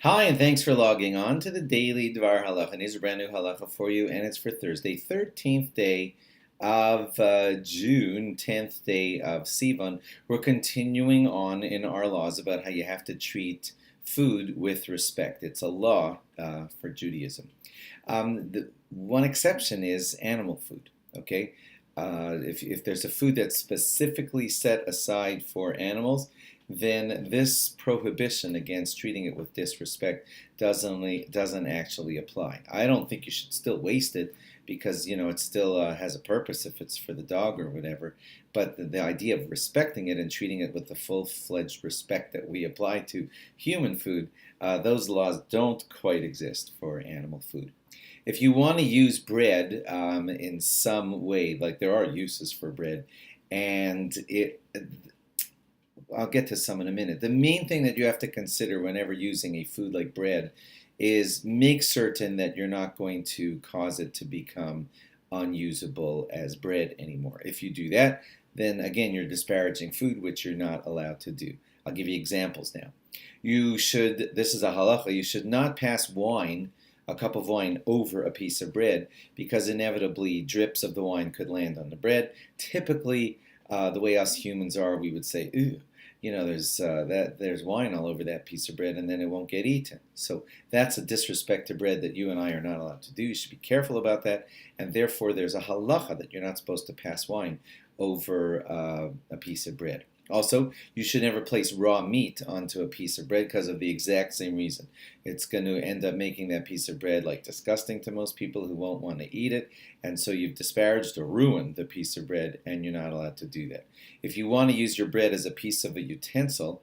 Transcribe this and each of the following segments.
Hi, and thanks for logging on to the daily DVAR HALACHA. And here's a brand new halacha for you, and it's for Thursday, 13th day of June, 10th day of Sivan. We're continuing on in our laws about how you have to treat food with respect. It's a law for Judaism. The one exception is animal food, okay? If there's a food that's specifically set aside for animals, then this prohibition against treating it with disrespect doesn't actually apply. I don't think you should still waste it because it still has a purpose if it's for the dog or whatever. But the idea of respecting it and treating it with the full-fledged respect that we apply to human food, those laws don't quite exist for animal food. If you want to use bread in some way, like there are uses for bread, and I'll get to some in a minute. The main thing that you have to consider whenever using a food like bread is make certain that you're not going to cause it to become unusable as bread anymore. If you do that, then again, you're disparaging food, which you're not allowed to do. I'll give you examples now. This is a halacha, you should not pass a cup of wine over a piece of bread because inevitably drips of the wine could land on the bread. Typically, the way us humans are, we would say, "Ooh, there's wine all over that piece of bread," and then it won't get eaten. So that's a disrespect to bread that you and I are not allowed to do. You should be careful about that, and therefore there's a halacha that you're not supposed to pass wine over a piece of bread. Also, you should never place raw meat onto a piece of bread because of the exact same reason. It's going to end up making that piece of bread disgusting to most people who won't want to eat it, and so you've disparaged or ruined the piece of bread, and you're not allowed to do that. If you want to use your bread as a piece of a utensil,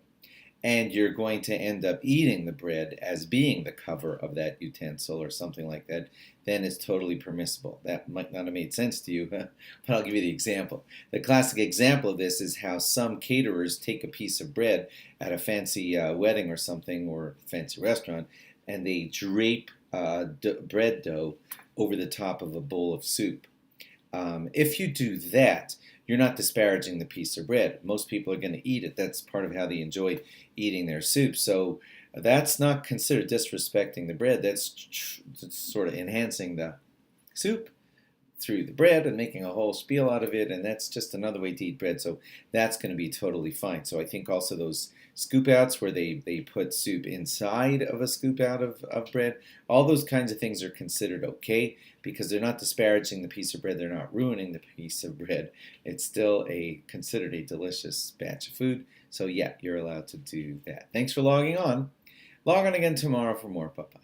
and you're going to end up eating the bread as being the cover of that utensil or something like that, then it's totally permissible. That might not have made sense to you, but I'll give you the example. The classic example of this is how some caterers take a piece of bread at a fancy wedding or something, or fancy restaurant, and they drape bread dough over the top of a bowl of soup. If you do that, you're not disparaging the piece of bread. Most people are going to eat it. That's part of how they enjoy eating their soup. So that's not considered disrespecting the bread. That's sort of enhancing the soup through the bread and making a whole spiel out of it, and that's just another way to eat bread. So that's going to be totally fine. So I think also those scoop outs where they put soup inside of a scoop out of bread, all those kinds of things are considered okay because they're not disparaging the piece of bread, they're not ruining the piece of bread. It's still considered a delicious batch of food. So yeah, you're allowed to do that. Thanks for logging on. Log on again tomorrow for more. Bye-bye.